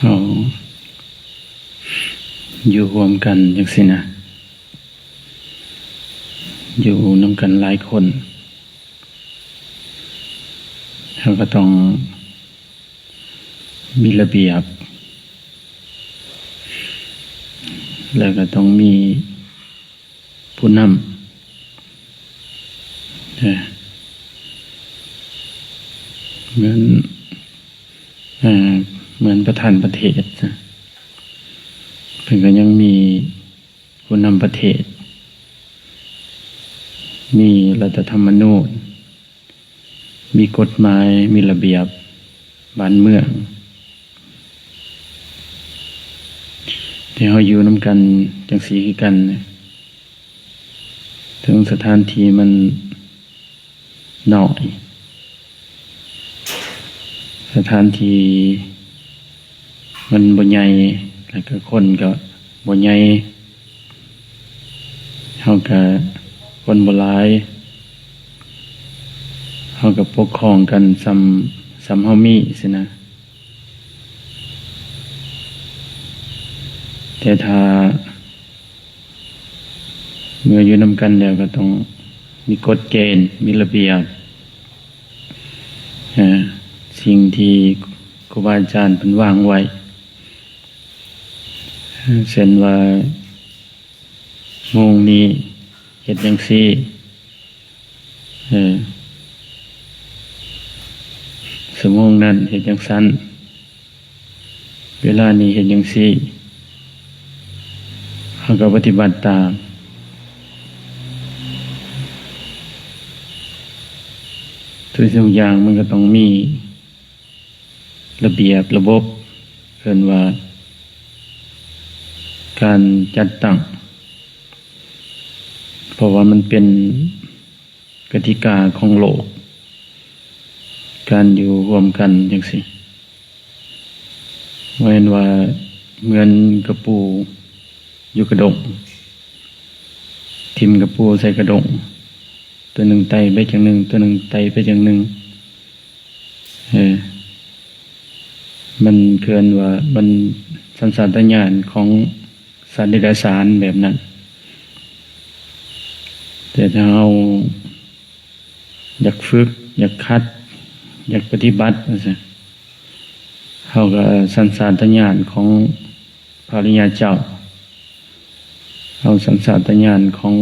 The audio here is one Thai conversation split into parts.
เราอยู่รวมกันจังซี่นะอยู่นำกันหลายคนเราก็ต้องมีระเบียบแล้วก็ต้องมีผู้นำเหมือนประธานประเทศนะเพิ่นก็ยังมีผู้นำประเทศมีรัฐธรรมนูญมีกฎหมายมีระเบียบบ้านเมืองที่เฮาอยู่นำกันจังซี่คือกันถึงสถานที่มันน้อยสถานที่มันบ่ใหญ่แล้วก็คนก็บ่ใหญ่เฮาก็คนบ่หลายเฮาก็ปกครองกันสำเฮามีสินะแต่ถ้าเมื่ออยู่นำกันแล้วก็ต้องมีกฎเกณฑ์มีระเบียบสิ่งที่ครูบาอาจารย์เพิ่นวางไว้เช่นว่าโมงนี้เฮ็ดจังซี่ชั่วโมงนั้นเฮ็ดจังซั่นเวลานี้เฮ็ดจังซี่เฮาก็ปฏิบัติตามทุกอย่างมันก็ต้องมีระเบียบระบบเรียกว่าการจัดตั้งเพราะว่ามันเป็นกติกาของโลกการอยู่รวมกันจังซี่เหมือนว่าเหมือนกระปูอยู่กระดงทิ่มกระปูใส่กระดงตัวหนึ่งไตไปจังหนึ่งตัวหนึ่งไตไปจังหนึ่งมันเกินว่ามันสัญชาตญาณของสัตว์เดรัจฉานแบบนั้นแต่ถ้าเราอยากฝึกอยากคัดอยากปฏิบัติเขาก็สัญชาตญาณของพระอริยเจ้าเอาสัญชาตญาณของ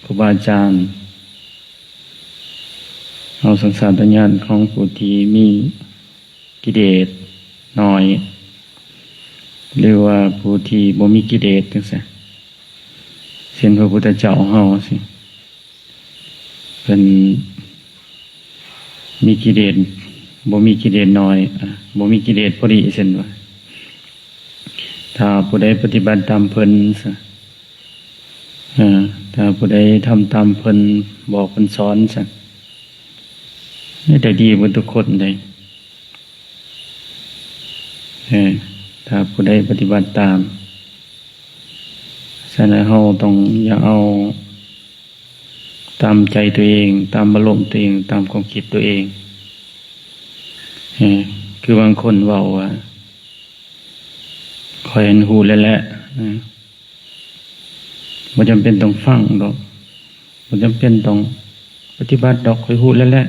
ครูบาอาจารย์เอาสัญชาตญาณของผู้ที่มีกิเลสน้อยหรือว่าผู้ที่บ่มีกิเลสจังซี่เช่นพระพุทธเจ้าเฮาสิเพิ่นมีกิเลสบ่มีกิเลสน้อยบ่มีกิเลสพอดีเช่นว่าถ้าผู้ใดปฏิบัติตามเพิ่นถ้าผู้ใดทำตามเพิ่นบอกเพิ่นสอนซะได้ดีหมดทุกคนเลยถ้าผู้ใดปฏิบัติตามฉะนั้นเราต้องอย่าเอาตามใจตัวเองตามอารมณ์ตัวเองตามความคิดตัวเองคือบางคนเว้าว่าคอยเห็นหูแล้วแหละบ่จำเป็นต้องฟังดอกบ่จำเป็นต้องปฏิบัติดอกคอยหูแล้วแหละ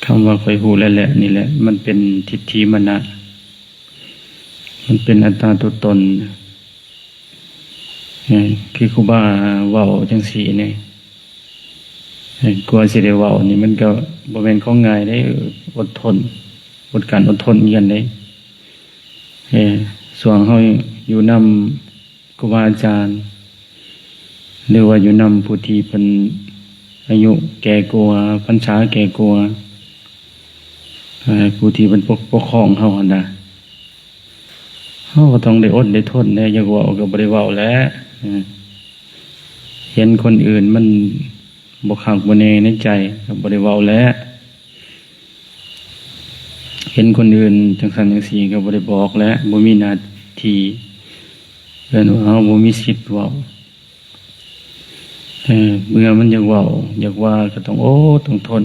คำว่าคอยหูแล้วแหละนี่แหละมันเป็นทิฏฐิมานะมันเป็นอัตตาตัวตนคือครูบาเว้าจังซี่นี่กลัวสิได้เว้านี่มันก็บ่แม่นของง่ายเด้อดทนอดการอดทนกันเด้ส่วนเฮาอยู่นำครูบาอาจารย์หรือว่าอยู่นำผู้ที่เพิ่นอายุแก่กว่าพรรษาแก่กว่าผู้ที่เป็นปกครองเฮาหั่นน่ะเฮาก็ต้องได้อดได้ทนได้อย่าเว้าก็บ่ได้เว้าแหล้วเห็นคนอื่นมันบ่คักบ่แน่ในใจก็บ่ได้เว้าแหล้วเห็นคนอื่นจังซั่นจังซี่ก็บ่ได้บอกแหล้วบ่มีหน้าที่เพิ่นว่าเฮาบ่มีสิทธิ์เว้าเมื่อมันอยากเว้าอยากว่าก็ต้องต้องทน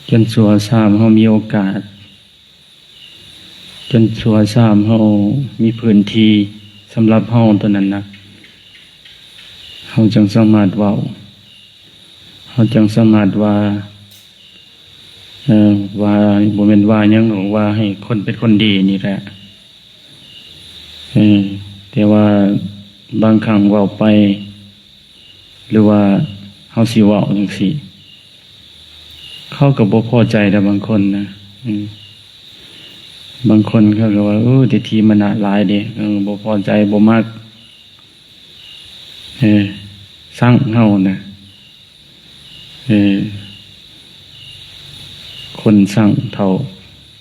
จนชั่วซ้ำเฮามีโอกาส จนชั่วซ้ำเฮามีพื้นที่สำหรับเฮาตัวนั้นนะเฮาจึงสามารถเว้าเฮาจึงสามารถว่าว่าบ่แม่นว่าหยังหรอกว่าให้คนเป็นคนดีนี่แหละแต่ว่าบางครั้งเว้าไปหรือว่าเฮาสิเว้าจังซี่เขาก็บ่พอใจแต่บางคนนะบางคนเขาก็ว่าแต่ทีมันน่ะหลายเด้บ่พอใจบ่มักสั่งเฮานะคนสั่งเท่า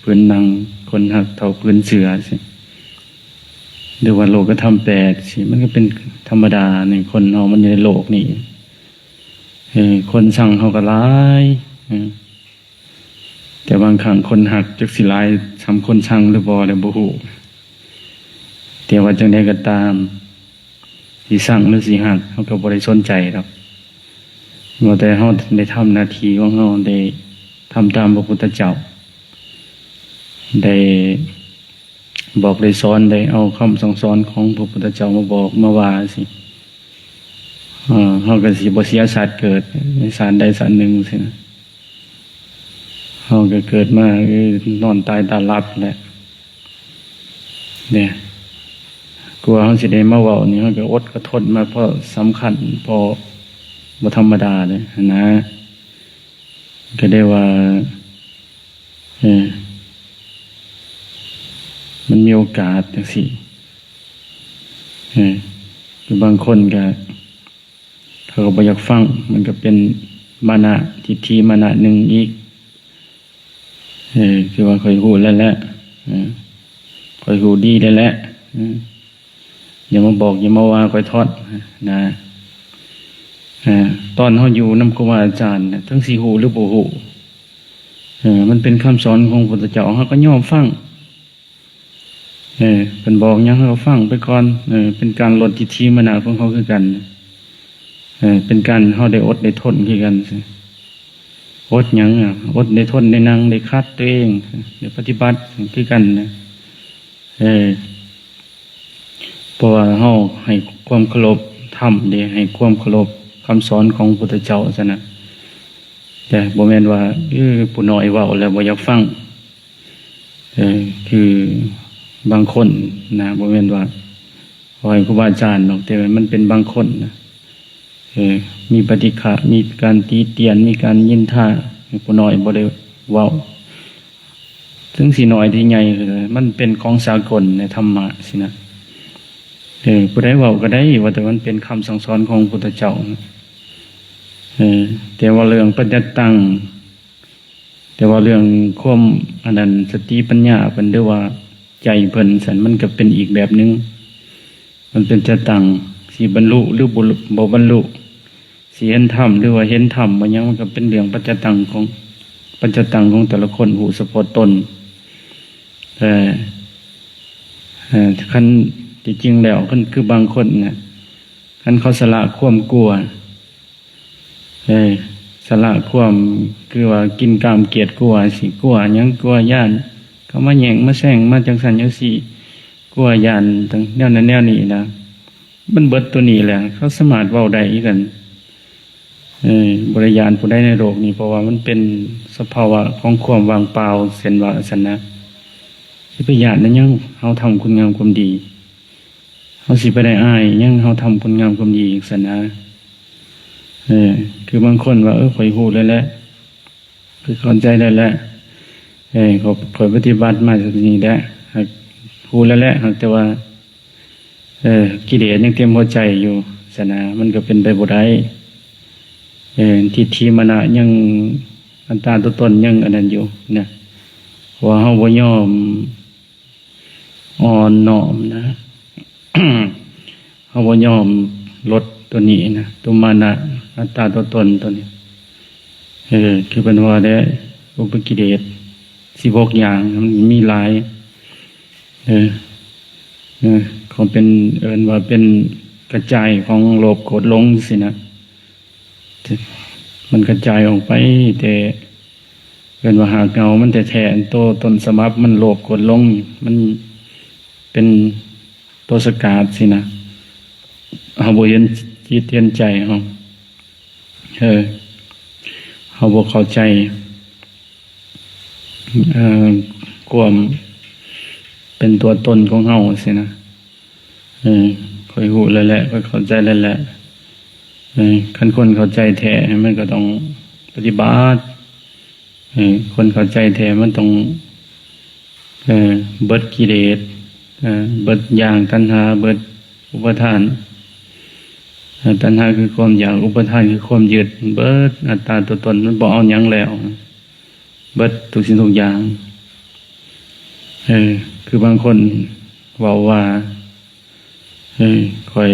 พื้นหนังคนหักเท่าพื้นเสือสิหรือว่าโลกธรรม8สิมันก็เป็นธรรมดาในคนเฮามันอยู่ในโลกนี้คนสั่งเฮาก็หลายแต่บางครั้งคนหักจักสิหลายสำคนสั่งหรือบ่แล้วบ่ฮู้แต่ว่าจังได๋ก็ตามสิสั่งหรือสิหักเฮาก็บ่ได้สนใจดอกว่าแต่เฮาได้ทำหน้าที่ของเฮาได้ทำตามพระพุทธเจ้าได้บอกได้สอนได้เอาคำสั่งสอนของพระพุทธเจ้ามาบอกมาว่าสิเฮาก็สิบ่เสียชาติเกิดในศาลใดศาลหนึ่งสินะเฮาก็เกิดมานอนตายตาหลับแหละเนี่ยกลัวเฮาสิได้มาเว้านี่เฮาก็อดก็ทนมาเพราะสำคัญเพราะบ่ธรรมดาเด้นะก็ได้ว่ามันมีโอกาสจังซี่คือบางคนก็เขาก็บ่อยากฟังมันก็เป็นมานะทิฏฐิมานะหนึ่งอีกคือว่าค่อยฮู้แล้วแหละค่อยฮู้ดีแล้วแหละอย่ามาบอกอย่ามาว่าค่อยทอดนะตอนเฮาอยู่นำครูบาอาจารย์ทั้งสิฮู้หรือบ่ฮู้มันเป็นคำสอนของพระพุทธเจ้าเฮาก็ยอมฟังเพิ่นบอกหยังเฮาฟังไปก่อนเป็นการลดทิฏฐิมานะของเขาคือกันเป็นการเฮาได้อดได้ทนคือกันอดหยังอดได้ทนได้นั่งได้คัดตัวเองได้ปฏิบัติคือกันนะเพราะว่าเฮาให้ความเคารพธรรมได้ให้ความเคารพคำสอนของพระพุทธเจ้าซะนะแต่บ่แม่นว่าผู้น้อยเว้าแล้วบ่อยากฟังคือบางคนนะบ่แม่นว่าขอให้ครูบาอาจารย์เนาะแต่มันเป็นบางคนนะมีปฏิฆะมีการตีเตียนมีการยินท่าผู้น้อยบ่ได้เว้าถึงสิน้อยที่ใหญ่มันเป็นของสากลในธรรมะสินะผู้ใดเว้าก็ได้ว่าแต่มันเป็นคำสั่งสอนของพระพุทธเจ้าแต่ว่าเรื่องปัญญาตังแต่ว่าเรื่องความอันนั้นสติปัญญาเพิ่นหรือว่าใจเพิ่นสันมันก็เป็นอีกแบบนึงมันเป็นจะตังสิบรรลุหรือบ่บรรลุสิเห็นธรรมหรือว่าเห็นธรรมมันยังมันก็เป็นเรื่องปัจจตังของแต่ละคนหูเฉพาะตนคันที่จริงแล้วคันคือบางคนน่ะคันเขาสละความกลัวสละความคือว่ากินกามเกียรติกลัวสิกลัวหยังกลัวย่านเขามาแย่งมาแซงมาจังสันจังซี่กลัวย่านทั้งแนวนั้นแนวนี้นะมันเบิดตัวนี้แหละเขาสามารถเว้าได้อีกกันบริยานผู้ใดในโลกนี้เพราะว่ามันเป็นสภาวะของความว่างเปล่าเส้นว่าสันนะสิไปย่านนั้นยังเฮาทำคุณงามความดีเฮาสิไปได้อายยังเฮาทำคุณงามความดีอีกสันนะคือบางคนว่าข่อยฮู้แล้วแหละคือเข้าใจได้แล้วข่อยปฏิบัติมาจากนี้ได้ฮู้แล้วแหละแต่ว่ากิเลสยังเต็มหัวใจอยู่ศาสนามันก็เป็นไปบ่ได้ทิฏฐิมานะยังอัตตาตัวตนยังอันนั้นอยู่นะว่าเฮาบ่ยอมอ่อนน้อมนะ เฮาบ่ยอมลดตัวนี้นะตัวมานะอัตตาตัวตนตัวนี้คือเป็นว่าได้อุปกิเลส16อย่างมันมีหลายเขาเป็นว่าเป็นกระจายของโลภโกรธหลงสินะมันกระจายออกไปแต่ เกินว่าหากเงามันแท้ๆโตต้นสมับมันโลภกดลงมันเป็นตัวสกัดสินะเฮาบ่เห็นจิตเห็นใจเฮาเฮาบ่เข้าใจความเป็นตัวตนของเฮาสินะค่อยรู้แล้วแหละค่อยเข้าใจแล้วแหละคันคนเข้าใจแท้มันก็ต้องปฏิบัติคนเข้าใจแท้มันต้องเบิดกิเลสเบิดอย่างตัณหาเบิดอุปทานตัณหาคือความอยากอุปทานคือความยึดเบิดอัตตาตัวตนมันบ่เอาหยังแล้วเบิดทุกสิ่งทุกอย่างคือบางคนเว้าว่าค่อย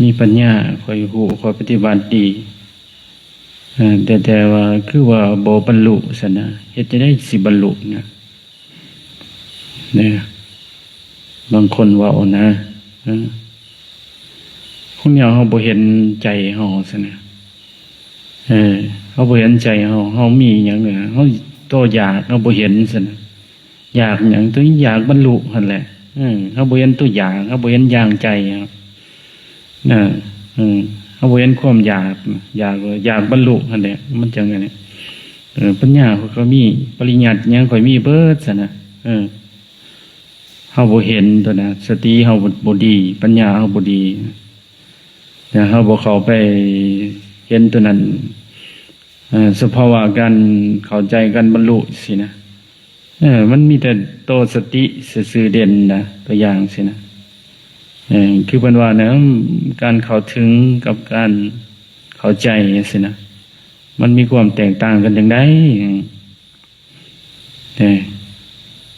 มีปัญญาค่อยรู้ค่อยปฏิบัติดีแต่ว่าคือว่าบ่บรรลุซั่นนะเฮ็ดจะได้สิบรรลุนะเนี่ยบางคนเว้านะพวกนี้เฮาบ่เห็นใจเฮาซั่นนะเฮาบ่เห็นใจเฮามีหยังเนี่ยเฮาตัวอยากเฮาบ่เห็นซั่นนะอยากหยังตัวอยากบรรลุหั่นแหละเฮาบ่เห็นตัวอย่างเฮาบ่เห็นอย่างใจครับเฮาบ่เห็นความอยากบรรลุหั่นแหละมันจังไงเนี่ยปัญญาเขาก็มีปริญญาหยังค่อยมีเบิดซั่นนะเฮาบ่เห็นตัวน่ะสติเฮาบ่ดีปัญญาเฮาบ่ดีแต่เฮาบ่เข้าไปเห็นตัวนั้นสภาวะการเข้าใจการบรรลุสินะมันมีแต่โตสติซื่อๆเด่นนะตัวอย่างสินะคือเพิ่นว่านะการเข้าถึงกับการเข้าใจสินะมันมีความแตกต่างกันจังได๋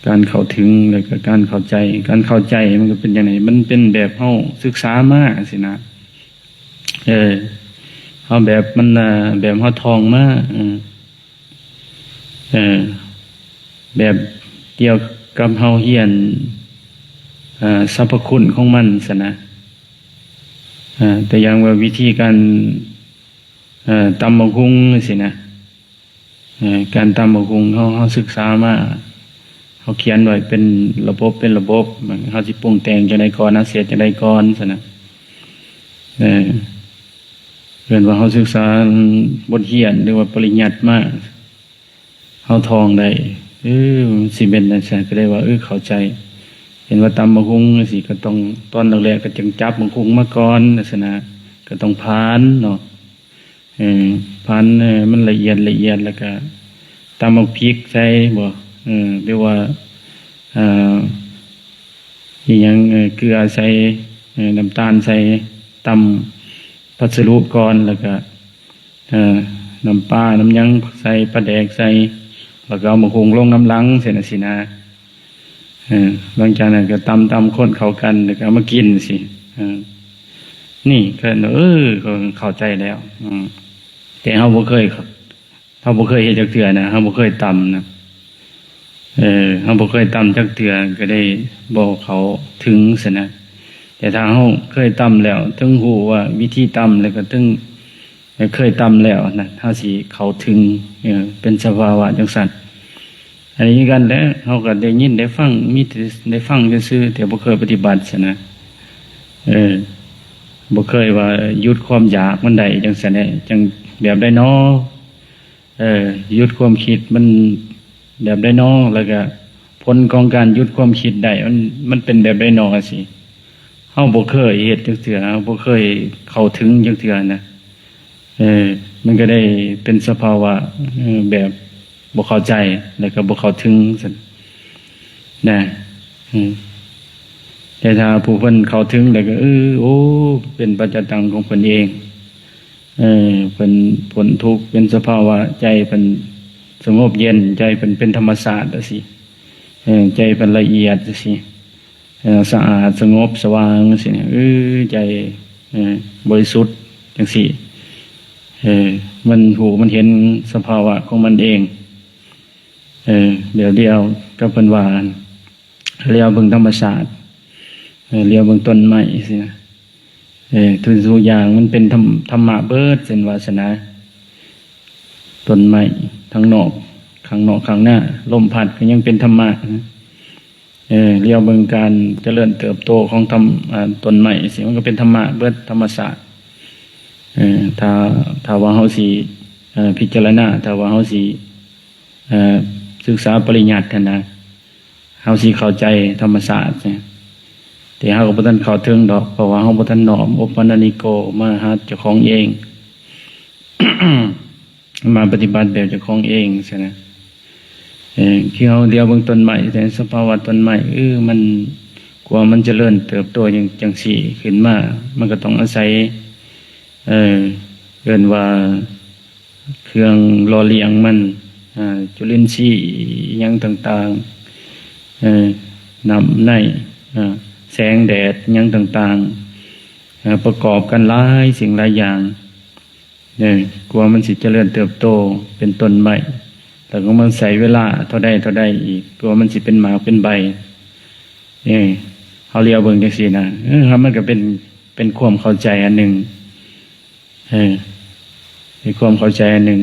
การเข้าถึงแล้วก็การเข้าใจมันก็เป็นจังได๋มันเป็นแบบเฮาศึกษามาสินะเฮาแบบมันแบบเฮาท่องมาแบบเกี่ยวกับเฮาเรียนสรรพคุณของมันซะนะแต่อย่างว่าวิธีการตำบักหุ่งสินะการตำบักหุ่งเฮาศึกษามาเฮาเขียนไว้เป็นระบบเฮาสิปรุงแต่งจังได๋ก่อนนะเสียจังได๋ก่อนซะนะเรียนว่าเฮาศึกษาบทเรียนหรือว่าปริญญามาเฮาท่องได้สิเป็นจังซั่นก็ได้ว่าเข้าใจเห็นว่าตำบักหุ่งสิก็ต้องตอนแรกๆก็จังจับบักหุ่งมาก่อนซั่นนะก็ต้องพานเนาะพานมันละเอียดแล้วก็ตำบักพริกใส่บ่หรือว่าอีหยังเกลือใส่น้ำตาลใส่ตำพัสดุก่อนแล้วก็น้ำปลาน้ำหยังใส่ปลาแดกใส่แล้วก็เอาบักหุ่งลงน้ำลังเสร็จสินะหลังจากนั้นก็ตำคนเข้ากันแล้วก็เอามากินสินี่ก็ก็เข้าใจแล้วแต่เฮาบ่เคยเฮ็ดจักเทื่อนะเฮาบ่เคยตำนะเฮาบ่เคยตำจักเทื่อก็ได้บ่เขาถึงซะนะแต่ถ้าเฮาเคยตำแล้วถึงฮู้ว่าวิธีตำแล้วก็ถึงเคยตำแล้วนะเฮาสิเข้าถึงเป็นสภาวะจังซั่นอันนี้กันแล้วเฮาก็ได้ยินได้ฟังมีได้ฟังซื่อๆแต่บ่เคยปฏิบัติซะนะบ่เคยว่าหยุดความอยากมันได้จังซั่นแหละจังแบบได้น้อหยุดความคิดมันแบบได้น้อแล้วก็ผลของการหยุดความคิดได้มันเป็นแบบได้น้อสิเฮาบ่เคยเฮ็ดจังซี่เฮาบ่เคยเข้าถึงจังซี่นะมันก็ได้เป็นสภาวะแบบบ่เข้าใจแล้วก็บ่เข้าถึงซั่นนะแต่ถ้าผู้เพิ่นเข้าถึงแล้วก็เป็นปัจจตังของเพิ่นเองเป็นพ้นทุกข์เป็นสภาวะใจเป็นสงบเย็นใจเป็นธรรมชาติจังซี่ใจเป็นละเอียดจังซี่สะอาดสงบสว่างจังซี่ใจบริสุทธิ์จังซี่มันหูมันเห็นสภาวะของมันเองเดี๋ยวก็เพิ่นว่าเรียวเบิ่งธรรมชาติเรียวเบิ่งต้นไม้สินะทุกอย่างมันเป็นธรรมะเบิดเส้นวาสนา ต้นไม้ทั้งนอกข้างนอกข้างหน้าลมพัดก็ยังเป็นธรรมะนะเรียวเบิ่งการเจริญเติบโตของต้นไม้สิมันก็เป็นธรรมะเบิดธรรมศาสตร์ถ้าว่าเฮาสิพิจารณาถ้าว่าเฮาสิศึกษาปริญญากันนะเฮาสิเข้าใจธรรมศาสตร์แต่เฮาก็บ่ทันเข้าถึงดอกเพราะว่าเฮาบ่ทันน้อมอุปนิโกมาหาเจ้าของเอง มาปฏิบัติแบบเจ้าของเองใช่ไหมคือเอาเดียวเบื้องต้นใหม่แต่สภาวะต้นใหม่มันกว่ามันจะเริ่มเติบโตอย่างจังสี่ขึ้นมามันก็ต้องอาศัยเกินว่าเครื่องรอเลี้ยงมันจุลินทรีย์ยังต่างๆน้ำในแสงแดดยังต่างๆประกอบกันหลายสิ่งหลายอย่างกลัวมันสิเจริญเติบโตเป็นต้นใหม่แต่ก็มันใส่เวลาเท่าใดอีกกลัวมันสิเป็นหมากเป็นใบเขาเรียกเบิ่งจังซี่นะครับมันก็เป็นความเข้าใจอันหนึ่งเป็นความเข้าใจอันหนึ่ง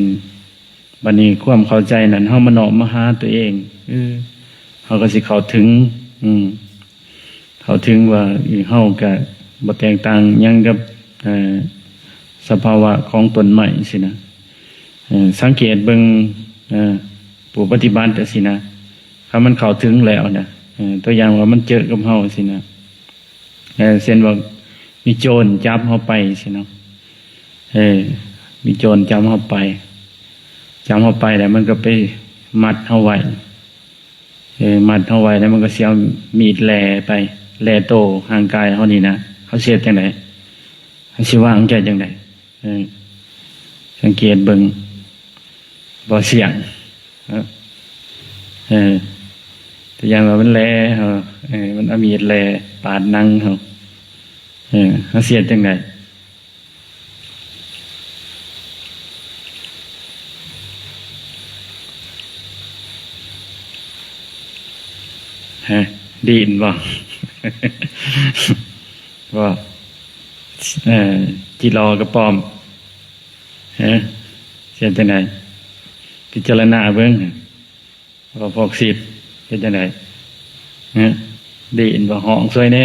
บัดนี้ความเข้าใจนั้นเฮามาน้อมมาหาตัวเองเฮาก็สิเข้าถึงเข้าถึงว่าเฮาก็บ่แตกต่างหยังกับสภาวะของต้นไม้สินะสังเกตเบิ่งผู้ปฏิบัติสินะถ้ามันเข้าถึงแล้วนะตัวอย่างว่ามันเจอกับเฮาสินะเช่นว่ามีโจรจับเฮาไปสินะมีโจรจับเฮาไปแล้วมันก็ไปมัดเฮาไว้มัดเฮาไว้แล้วมันก็เสียมีดแลไปแลโตห่างกายเฮานี่นะเขาเสียจังได๋เขาสิวางใจจังได๋สังเกตเบิ่งบ่เสียงแต่อย่างว่ามันแลมันเอามีดแลปาดหนังเขาเสียจังได๋ดีนบ่ ว่าจิรอกระปอมเสียจังได๋พิจารณาเบิ่งว่าพอกสิทธิ์เฮ็ดจังได๋ดีนบ่ห้องสวยแน่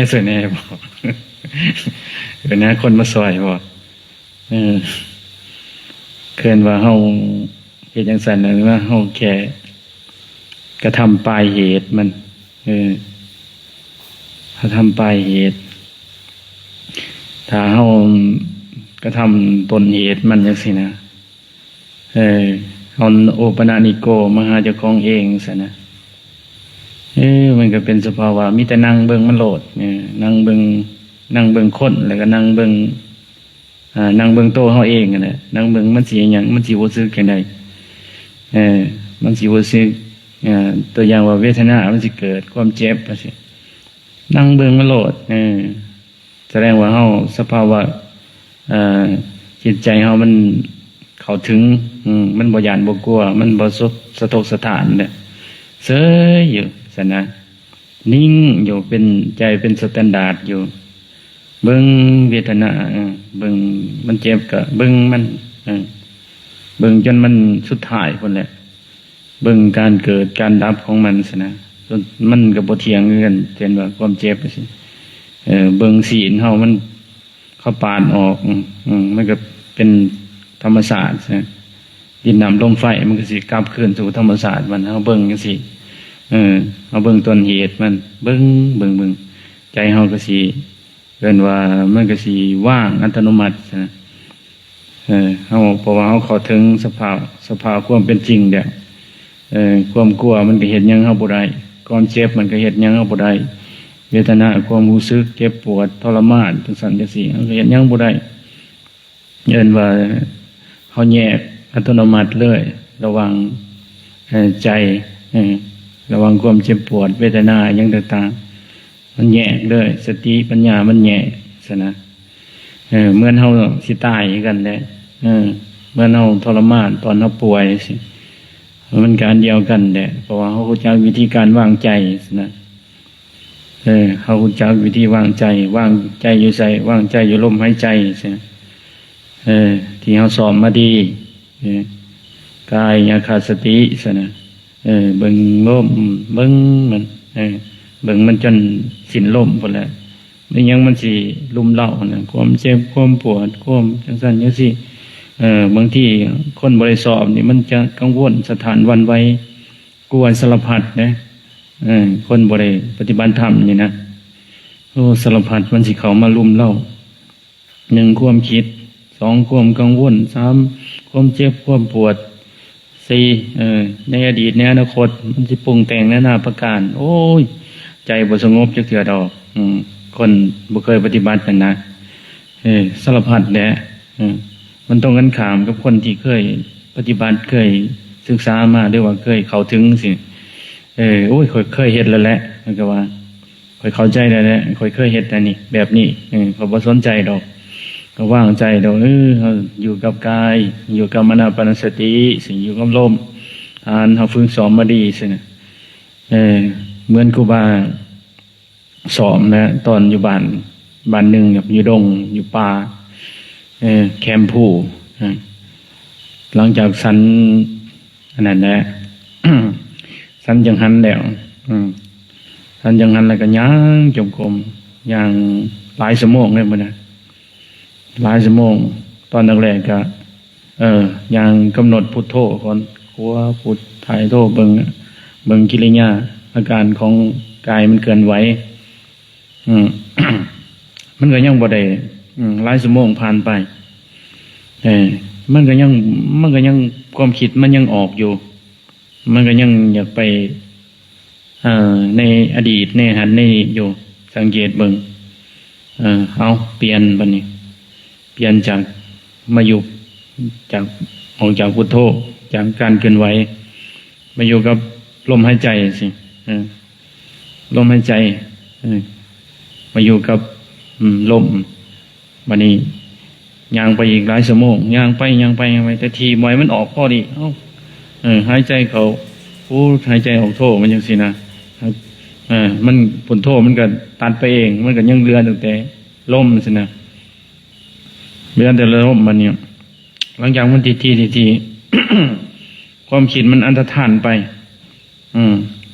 บ่นะคนมาซอยบ่เคินว่าเฮาเฮ็ดจังซั่นน่ะว่าเฮาแค่กระทำปลายเหตุมันถ้าทำปลายเหตุถ้าเฮากระทำต้นเหตุมันจังซี่นะเอาโอปนานิโกมาหาเจ้าของเองซะนะมันก็เป็นสภาวะมีแต่นั่งเบิ่งมันโลดนั่งเบิ่งคนแล้วก็นั่งเบิ่งโตเฮาเองนั่นแหละนั่งเบิ่งมันสิหยังมันสิรู้สึกจังได๋มันสิรู้สึกตัวอย่างว่าเวทนามันสิเกิดความเจ็บว่าสินั่งเบิ่งมันโลดแสดงว่าเฮาสภาวะจิตใจเฮามันเข้าถึงมันบ่หยาดบ่กลัวมันบ่สะทกสะท้านเนี่ยเสยอยู่ซั่นนะนิ่งอยู่เป็นใจเป็นสแตนดาร์ดอยู่เบิ่งเวทนาเบิ่งมันเจ็บก็เบิ่งมันเบิ่งจนมันสุดท้ายพุ่นแหละเบิ่งการเกิดการดับของมันซั่นนะจนมันก็บ่เที่ยงกันเช่นว่าความเจ็บจังซี่เบิ่งศีลเฮามันเขาปาดออกมันก็เป็นธรรมศาสตร์ดินน้ำลมไฟมันก็สิกลับคืนสู่ธรรมศาสตร์มันเฮาเบิ่งจังซี่เอาเบิ่งต้นเหตุมันเบิ่งใจเฮาก็สิเอิ้นว่ามันก็สิว่างอัตโนมัตินะเฮาเพราะว่าเฮาเข้าถึงสภาพความเป็นจริงแล้วความกลัวมันก็เฮ็ดหยังเฮาบ่ได้ความเจ็บมันก็เฮ็ดหยังเฮาบ่ได้เวทนาความรู้สึกเจ็บปวดทรมานจังซั่นจังซี่เฮาก็เฮ็ดหยังบ่ได้เอิ้นว่าเฮาแยกอัตโนมัติเลยระหว่างใจระหว่างความเจ็บปวดเวทนาหยังต่างๆมันแยกเลยสติปัญญามันแยกซะนะเหมือนเฮาสิตายกันแหละเหมือนเฮาทรมานตอนเฮาป่วยสิมันการเดียวกันแหละเพราะว่าเฮารู้จักวิธีการวางใจนะเฮารู้จักวิธีวางใจอยู่ไสวางใจอยู่ลมหายใจสิที่เฮาสอนมาดี กายอย่าขาดสติซะนะเบิ่งลมเบิ่งมันเบิ่งมันจนสิ้นลมพุ่นแหละไม่ยังมันสิลุมเล่านะความเจ็บความปวดความจังซั่นจังซี่บางทีคนบ่ได้สอบนี่มันจะกังวลสถานหวั่นไหวกลัวสารพัดนะคนบ่ได้ปฏิบัติธรรมนี่นะโอ้สารพัดมันสิเข้ามาลุมเล่า1ความคิด2ความกังวล3ความเจ็บความปวด4ในอดีตในอนาคตมันสิปรุงแต่งนานาประการโอ้ยใจบ่สงบจักเทื่อดอกคนบ่เคยปฏิบัติกันนะสารพัดแหละมันต้องกันข้ามกับคนที่เคยปฏิบัติเคยศึกษามาหรือว่าเคยเข้าถึงสิโอ้ยเคยเฮ็ดแล้วแหละมันก็ว่าค่อยเข้าใจแล้วแหละค่อยเคยเฮ็ดอันนี้แบบนี้เขาบ่สนใจดอกก็ว่างใจดอกเราอยู่กับกายอยู่กับมนาปานสติสิอยู่กับลมทานเฮาฝึกซ้อมมาดีสินะเหมือนครูบาสอนนะตอนอยู่บ้านหนึ่งอยู่ดงอยู่ป่าแคมป์ผู้หลังจากสันอันนั้นแหละ สันจังหันแล้วสันจังหันแล้วก็ย่างจงกรมย่างหลายชั่วโมงเลยมันนะหลายชั่วโมงตอนแรกๆก็ย่างกำหนดพุทโธก่อนขัวพุทถ่ายโธเบิ่งกิริยาอาการของกายมันเกินไหวมันก็ยังบ่ได้หลายชั่วโมงผ่านไปมันก็ยังความคิดมันยังออกอยู่มันก็ยังอยากไปในอดีตในหันในอยู่สังเกตเบิ่งเอาเปลี่ยนบัดนี้เปลี่ยนจากมาอยู่จากออกจากพุทโธจากการเคลื่อนไหวมาอยู่กับลมหายใจสิลมหายใจมาอยู่กับลมบัดนี้ย่างไปอีกหลายชั่วโมงย่างไปแต่ทีมวยมันออกพอดีหายใจเขาหายใจออกโธมันจังซี่นะมันผลโธมันก็ตัดไปเองมันก็ยังเรือนตั้งแต่ลมสินะเรือนแต่ละลมมันเนี่ยหลังจากมันที ความคิดมันอันตรธานไป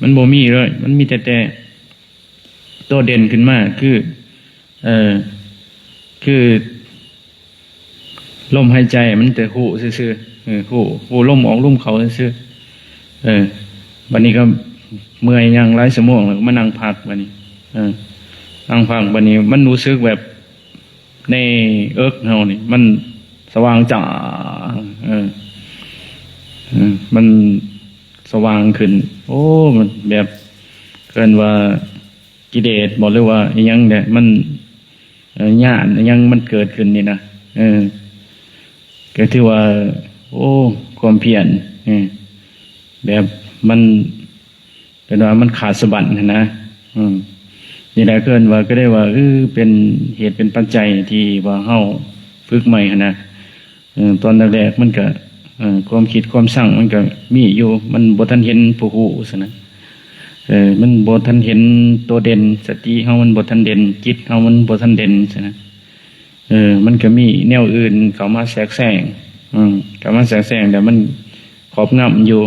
มันบ่มีเลยมันมีแต่ตัวเด่นขึ้นมาคือลมหายใจมันแต่หูซื่อหูลมออกลมเข้าซื่อบัดนี้ก็เมื่อยยังหลายชั่วโมงแล้วมานั่งพักบัดนี้นั่งพักบัดนี้มันรู้สึกแบบในเอิกเฮานี่มันสว่างจ๋ามันสว่างขึ้นโอ้มันแบบเกินว่ากิเลสบอกเลยว่าอีหยังเนี่ยมันญาณอีหยังมันเกิดขึ้นนี่นะก็ถือว่าโอ้ความเพียรแบบมันเป็นว่ามันขาดสะบัดนะนี่แหละเกินว่าก็ได้ว่าเป็นเหตุเป็นปัจจัยที่ว่าเฮาฝึกใหม่นะตอนแรกๆมันก็ความคิดความสั่งมันก็มีอยู่มันบ่ทันเห็นผู้รู้ซะนะมันบ่ทันเห็นตัวเด่นสติเฮามันบ่ทันเด่นจิตเฮามันบ่ทันเด่นซะนะมันก็มีแนวอื่นเข้ามาแทรกแซงเข้ามาแทรกแซงแต่มันครอบงำอยู่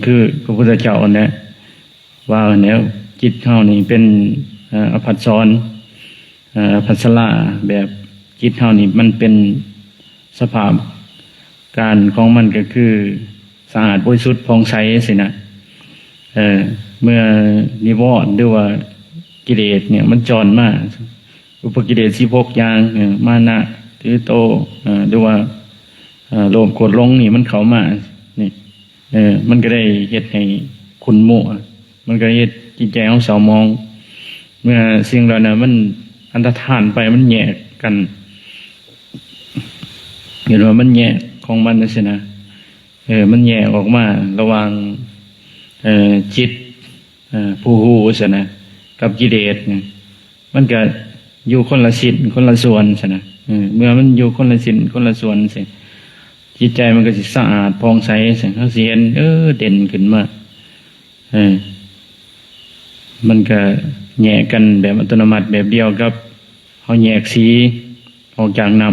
คือพระพุทธเจ้าเนี่ยว่าแล้วจิตเฮานี่เป็นอภัสสรภัสสราแบบจิตเฮานี่มันเป็นสภาพการของมันก็คือสะอาดบริสุทธิ์ผ่องใสสินะเมื่อนิวรณ์หรือว่ากิเลสเนี่ยมันจรมาอุปกิเลส16อย่างมานะถือโตหรือว่าโลภโกรธหลงนี่มันเข้ามานี่มันก็ได้เฮ็ดให้ขุ่นมัวมันก็เฮ็ดจิตใจของเศร้ามองเมื่อสิ่งเหล่านั้นมันอันตรธานไปมันแยกกันเห็นว่ามันแยกของมันนั่นสินะมันแยกออกมาระหว่างจิตผู้รู้สินะกับกิเลสเนี่ยมันก็อยู่คนละชิ้นคนละส่วนสินะเมื่อมันอยู่คนละชิ้นคนละส่วนสิจิตใจมันก็สิสะอาดผ่องใสสิเขาสิเห็นเด่นขึ้นมามันก็แยกกันแบบอัตโนมัติแบบเดียวกับเขาแยกสีออกจากน้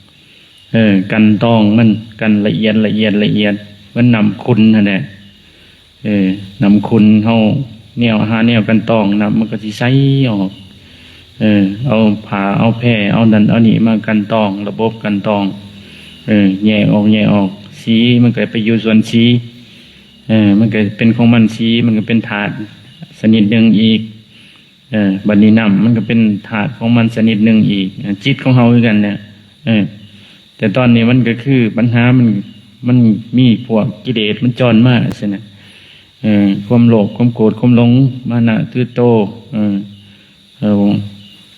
ำ กันตองมันกันละเอียดละเอียดละเอียดมันนำคุณนั่นแหละนำคุณเฮาแนวหาแนวกันตองนำมันก็สิใสออกเอาผ้าเอาแพร่เอานั่นเอานี่มากันตองระบบกันตองแยกออกแยกออกสีมันก็ไปอยู่ส่วนสีมันก็เป็นของมันสีมันก็เป็นถาดชนิดหนึ่งอีกบัดนี้น้ำมันก็เป็นถาดของมันชนิดหนึ่งอีกจิตของเฮาคือกันเนี่ยแต่ตอนนี้มันก็คือปัญหามันมีพวกกิเลสมันจรมากใช่ไหมความโลภความโกรธความหลงมานะถือโต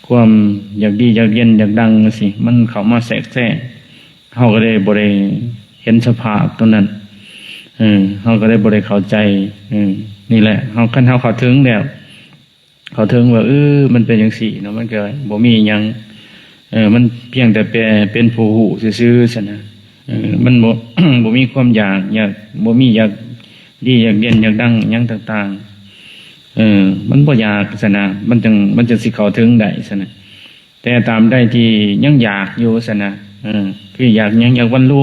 ความอยากดีอยากเย็นอยากดังสิมันเข้ามาแทรกแซงเขาก็ได้บ่ได้เห็นสภาพตรงนั้นเขาก็ได้บ่ได้เข้าใจนี่แหละเขาขั้นเขาเข้าถึงแล้วเขาถึงว่ามันเป็นอย่างสี่เนาะมันเกิดบ่มีหยังมันเพียงแต่เป็นผู้หูซื่อๆซั่นนะมันบ่ บ่มีความอยากบ่มีอยากดีอยากเย็นอยากดังหยังต่างๆมันบ่อยากซั่นนะมันจึงสิเข้าถึงได้ซั่นนะแต่ตามได้ที่ยังอยากอยู่ซั่นนะคืออยากหยังอยากบรรลุ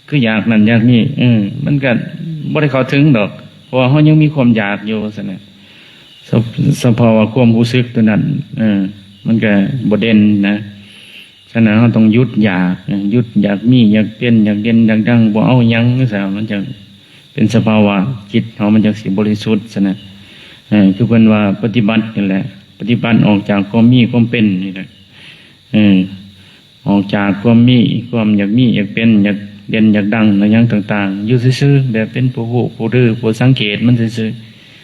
คืออยากนั่นอยากนี่มันก็บ่ได้เข้าถึงดอกเพราะว่าเฮายังมีความอยากอยู่ซั่นนะสภาวะความรู้สึกตัวนั้นมันก็บ่เด่นนะฉะนั้นเราต้องหยุดอยากมีอยากเป็นอยากเด่นอยากดังบ่เอาหยังซะมันจะเป็นสภาวะจิตเฮามันจะสิบริสุทธิ์ซะนะคือเพิ่นว่าปฏิบัตินี่แหละปฏิบัติออกจากความมีความเป็นนี่แหละออกจากความมีความอยากมีอยากเป็นอยากเด่นอยากดังอะไรอย่างต่างๆอยู่ซื่อๆแบบเป็นผู้รู้ผู้ดื้อผู้สังเกตมันซื่อ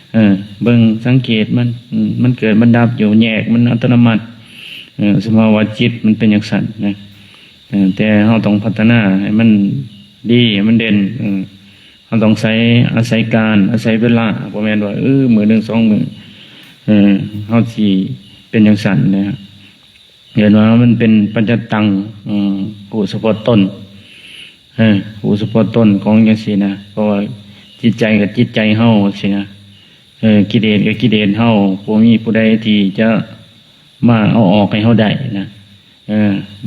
ๆเบิ่งสังเกตมันเกิดมันดับอยู่แยกมันอัตโนมัติสภาวะจิตมันเป็นอย่างสั่นนะแต่เราต้องพัฒนาให้มันดีให้มันเด่นเราต้องอาศัยการอาศัยเวลาบ่แม่นว่ามื้อนึง2มื้อเฮาสิเป็นอย่างสั่นนะเห็นว่ามันเป็นปัจจตังผู้เฉพาะต้นผู้เฉพาะต้นของจังซี่นะเพราะว่าจิตใจกับจิตใจเฮาสินะกิเลสกับกิเลสเฮาบ่มีผู้ใดที่จะมาเอาออกให้เฮาได้นะ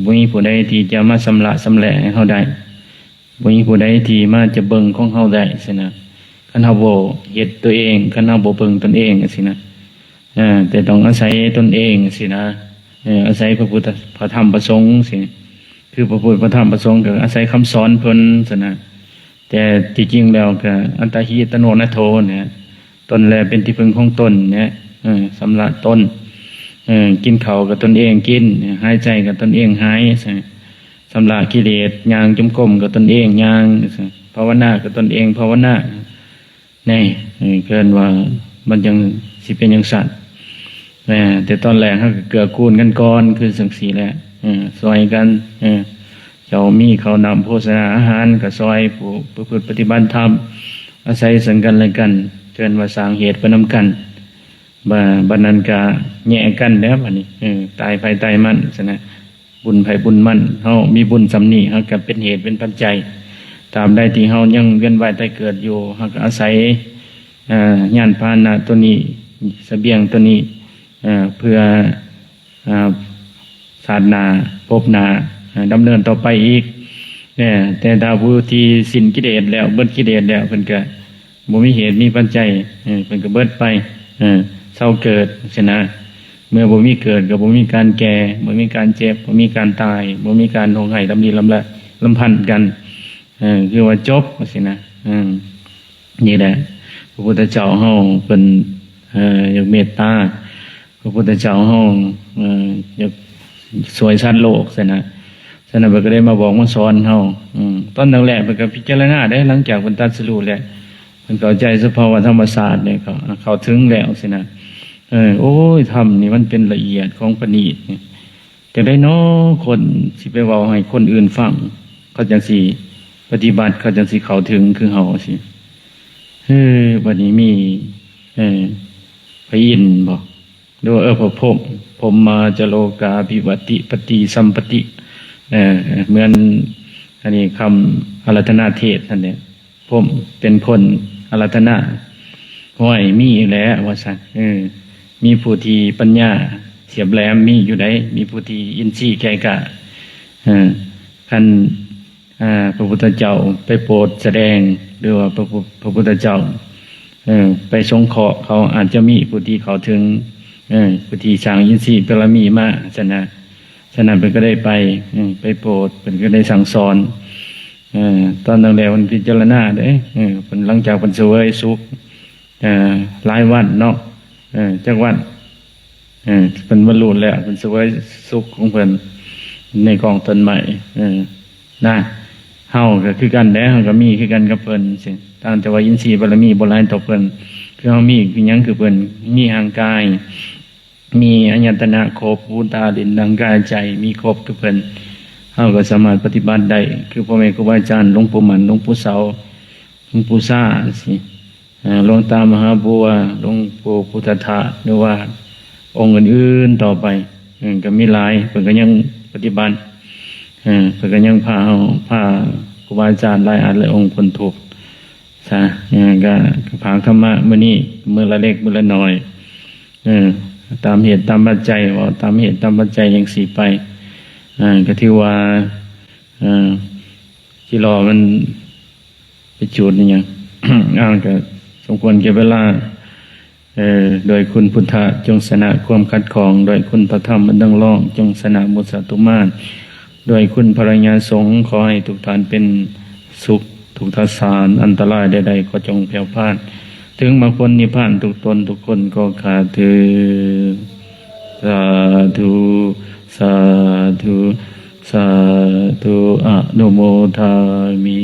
บ่มีผู้ใดที่จะมาชำระชำแหละให้เฮาได้บ่มีผู้ใดที่มาจะเบิ่งของเฮาได้สินะคันเฮาบ่เฮ็ดตัวเองคันเฮาบ่เบิ่งตนเองสินะแต่ต้องอาศัยตนเองสินะอาศัยพระพุทธพระธรรมพระสงฆ์สิคือพระพุทธพระธรรมพระสงฆ์ก็อาศัยคำสอนเพิ่นสินะแต่ที่จริงแล้วก็อัตถิตโนนัตโธเนี่ยตนแลเป็นที่พึ่งของตนเนี่ยสำหรับตนกินข้าวกับตนเองกินหายใจกับตนเองหายสำหรับกิเลสย่างจมกลมกับตนเองย่างภาวนากับตนเองภาวนานี่เกินว่ามันยังสิเป็นยังสัตว์แต่ตอนแรกเขาเกือกูลกันก่อนคือสังสีแหละซอยกันเจ้ามีเขานำโภชนาอาหารกับซอยผู้ประพฤติปฏิบัติธรรมอาศัยสังกันและกันเกินว่าสร้างเหตุประนำกันบันนันกาแย่กันแล้วบัดนี้ตายไปตายมันซะนะบุญไผบุญมันเฮามีบุญสำนีเฮาก็เป็นเหตุเป็นปัจจัยตามใดที่เฮายังเวียนว่ายตายเกิดอยู่เฮาก็อาศัยญาณพาหนะตัวนี้เสบียงตัวนี้เพื่อศาสนาภพหน้าดำเนินต่อไปอีกเนี่ยแต่ถ้าผู้ที่สิ้นกิเลสแล้วเบิดกิเลสแล้วเพิ่นก็บ่มีเหตุมีปัจจัยเพิ่นก็เบิดไปเศร้าเกิดชนะเมื่อบ่มีเกิดก็บ่มีการแก่บ่มีการเจ็บบ่มีการตายบ่มีการร้องไห้ลำดีลำพันกันคือว่าจบสินะนี่แหละพระพุทธเจ้าเฮาเพิ่นอยากเมตตาพระพุทธเจ้าเฮาอยากสวยสัตว์โลกสินะฉะนั้นเพิ่นก็ได้มาบอกมาสอนเฮาตอนแรกเพิ่นก็พิจารณาได้หลังจากเพิ่นตรัสรู้แล้วเพิ่นเข้าใจสภาวะธรรมชาติเนี่ยเขาถึงแล้วสินะโอ้ยธรรมนี่มันเป็นละเอียดของประณีตนี่จะได้น้อคนสิไปเว้าให้คนอื่นฟังเขาจังสิปฏิบัติเขาจังสิเข้าถึงคือเฮาสิบัดนี้มีพระอินทร์บอกดูพระผมมาจโลกาภิวัติปฏิสัมปติเหมือนอันนี้คำอารัธนาเทศนั่นเนี่ยผมเป็นคนอารัธนาห้อยมีแล้วว่าซั่นมีผู้ที่ปัญญาเฉียบแหลมมีอยู่ได้มีผู้ที่อินทรีย์แก่กล้าคัน พระพุทธเจ้าไปโปรดแสดงหรือว่าพระพุทธเจ้าไปสงเคราะห์เขาอาจจะมีผู้ที่เขาถึงผู้ที่สร้างอินทรีย์บารมีมาฉะนั้นเพิ่นก็ได้ไปโปรดเพิ่นก็ได้สั่งสอนตอนนั้นแล้วมันพิจารณาเด้เพิ่นหลังจากเพิ่นเสวยสุขหลายวันเนาะจักวันเพิ่นบรรลุแล้วเพิ่นเสวยสุขของเพิ่นในกองต้นไม้นะเฮาก็คือกันแหละเฮาก็มีคือกันกับเพิ่นสิต่างแต่ว่าอินทรีย์บารมีบ่หลายต่อเพิ่นคือเฮามีคือหยังคือเพิ่นมีห่างกายมีอายตนะครบหูตาลิ้นร่างกายใจมีครบคือเพิ่นเฮาก็สามารถปฏิบัติได้คือพ่อแม่ครูบาอาจารย์หลวงปู่หมันหลวงปู่เสาหลวงปู่ซ่าสิหลวงตามหาบัวหลวงปู่พุทธทาสหรือว่าองค์อื่นๆต่อไปก็มีหลายเพิ่นก็ยังปฏิบัติเพิ่นก็ยังพาครูบาอาจารย์หลายอันหลายองค์พ้นทุกข์ซะก็ผางธรรมะมื้อนี้มื้อละเล็กมื้อละน้อยตามเหตุตามปัจจัยว่าตามเหตุตามปัจจัยจังสิไปก็ถือว่าที่รอมันไปจูดนี่หยัง ก็สมควรแก่เวลาโดยคุณพุทธะจงชนะความขัดข้องโดยคุณพระธรรมอันดังร้องจงชนะมุสาตุมานโดยคุณพระญาสงฆ์ขอให้ทุกท่านเป็นสุขทุกทัศสารอันตรายใดๆก็จงแผ่วพรานถึงบางคนนิพพานทุกตนทุกคนก็ขาดเถิดสาธุสาธุสาธุอะนุโมทามิ